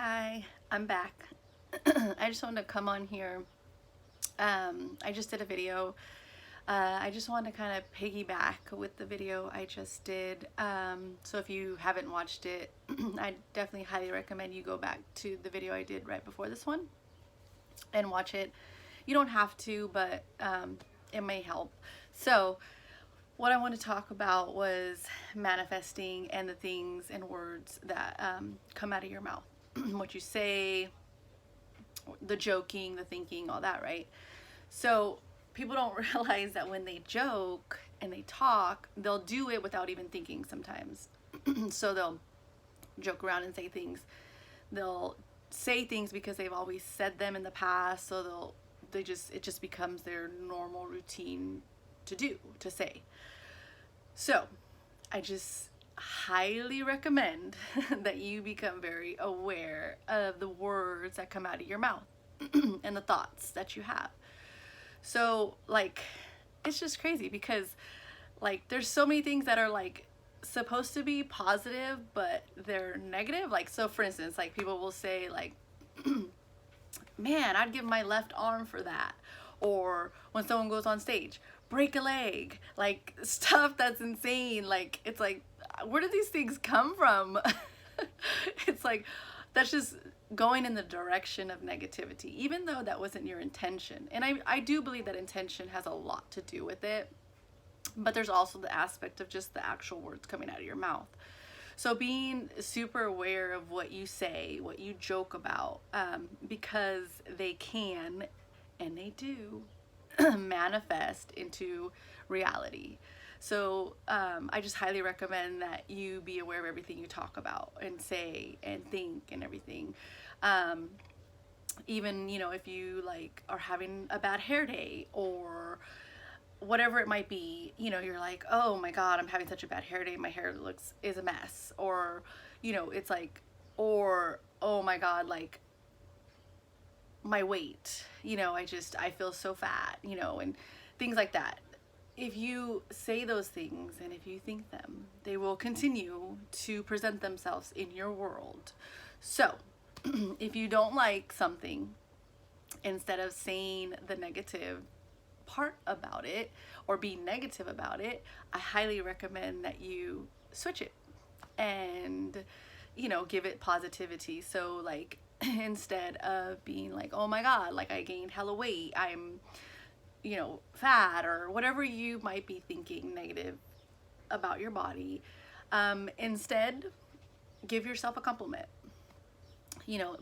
Hi, I'm back. I just wanted to come on here. I just did a video. I just wanted to kind of piggyback with the video I just did. So if you haven't watched it, I definitely highly recommend you go back to the video I did right before this one and watch it. You don't have to, but it may help. So what I want to talk about was manifesting and the things and words that come out of your mouth. What you say, the joking, the thinking, all that, right? So people don't realize that when they joke and they talk, they'll do it without even thinking sometimes. So they'll joke around and say things. They'll say things because they've always said them in the past, so it just becomes their normal routine to say. So I just highly recommend that you become very aware of the words that come out of your mouth and the thoughts that you have. So like it's just crazy because like there's so many things that are like supposed to be positive but they're negative. Like, so for instance, like people will say like, man, I'd give my left arm for that. Or when someone goes on stage, break a leg, like stuff that's insane. Like, it's like, where do these things come from? It's like, that's just going in the direction of negativity, even though that wasn't your intention. And I do believe that intention has a lot to do with it, but there's also the aspect of just the actual words coming out of your mouth. So being super aware of what you say, what you joke about, because they can, and they do, manifest into reality. So I just highly recommend that you be aware of everything you talk about and say and think and everything. Even, you know, if you like are having a bad hair day or whatever it might be, you know, you're like, oh my God, I'm having such a bad hair day. My hair is a mess. Or, you know, it's like, or, oh my God, like my weight, you know, I feel so fat, you know, and things like that. If you say those things and if you think them, they will continue to present themselves in your world. So if you don't like something, instead of saying the negative part about it or be negative about it, I highly recommend that you switch it and, you know, give it positivity. So like instead of being like, oh my God, like I gained hella weight, I'm, you know, fat, or whatever you might be thinking negative about your body, instead give yourself a compliment. You know,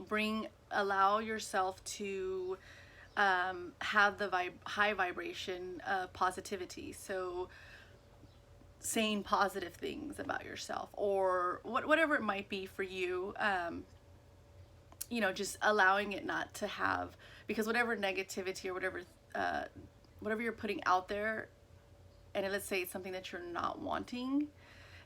allow yourself to have the high vibration of positivity. So saying positive things about yourself or whatever it might be for you, you know, just allowing it not to have, because whatever negativity or whatever you're putting out there, and let's say it's something that you're not wanting,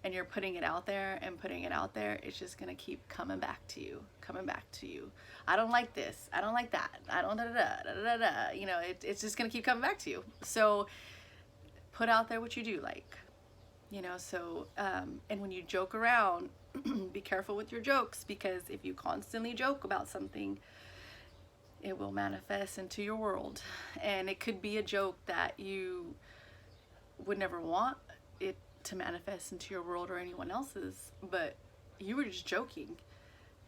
and you're putting it out there and putting it out there, it's just gonna keep coming back to you, coming back to you. I don't like this. I don't like that. I don't da da da da da da. You know, it's just gonna keep coming back to you. So put out there what you do like. You know, so and when you joke around, be careful with your jokes, because if you constantly joke about something, it will manifest into your world. And it could be a joke that you would never want it to manifest into your world or anyone else's, but you were just joking,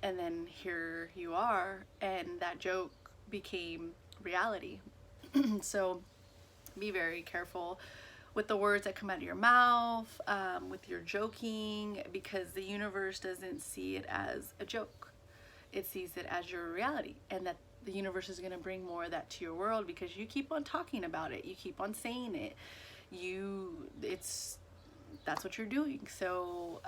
and then here you are, and that joke became reality. So be very careful with the words that come out of your mouth, with your joking, because the universe doesn't see it as a joke. It sees it as your reality, and that the universe is going to bring more of that to your world because you keep on talking about it, you keep on saying it, that's what you're doing. So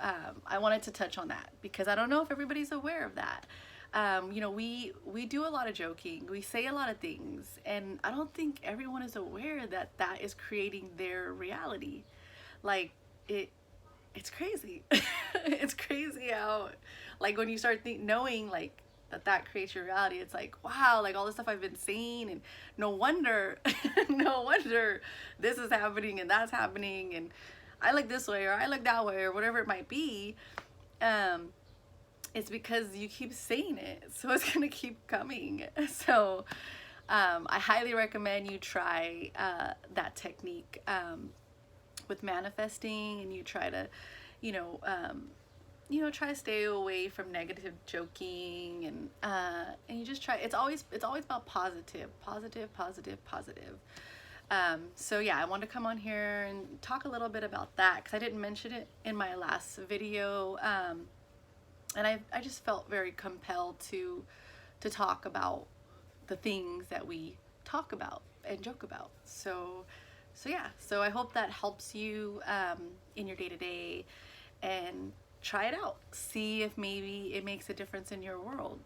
I wanted to touch on that because I don't know if everybody's aware of that. You know, we do a lot of joking, we say a lot of things, and I don't think everyone is aware that that is creating their reality. Like it's crazy. It's crazy how, like, when you start knowing like that creates your reality, it's like, wow, like all the stuff I've been saying, and no wonder no wonder this is happening and that's happening, and I look this way or I look that way or whatever it might be. it's because you keep saying it, so it's gonna keep coming. So I highly recommend you try that technique with manifesting, and you try to, you know, try to stay away from negative joking, and you just try. It's always about positive, positive, positive, positive. So yeah, I wanted to come on here and talk a little bit about that because I didn't mention it in my last video, and I just felt very compelled to talk about the things that we talk about and joke about. So yeah, so I hope that helps you in your day to day, and try it out. See if maybe it makes a difference in your world.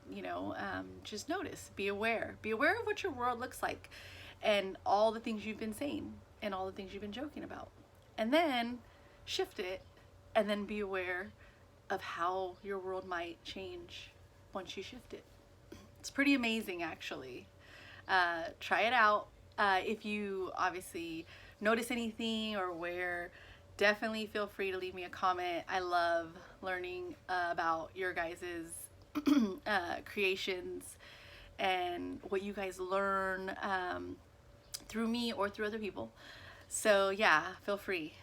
Just notice, be aware of what your world looks like, and all the things you've been saying and all the things you've been joking about, and then shift it, and then be aware of how your world might change once you shift it. It's pretty amazing, actually. Try it out. If you obviously notice anything or where, definitely feel free to leave me a comment. I love learning about your guys's creations and what you guys learn through me or through other people. So yeah, feel free.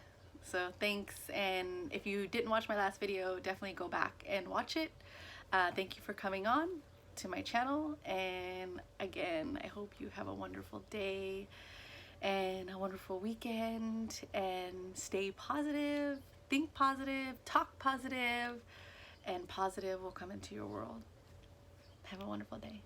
So thanks, and if you didn't watch my last video, definitely go back and watch it. Thank you for coming on to my channel, and again, I hope you have a wonderful day and a wonderful weekend, and stay positive, think positive, talk positive, and positive will come into your world. Have a wonderful day.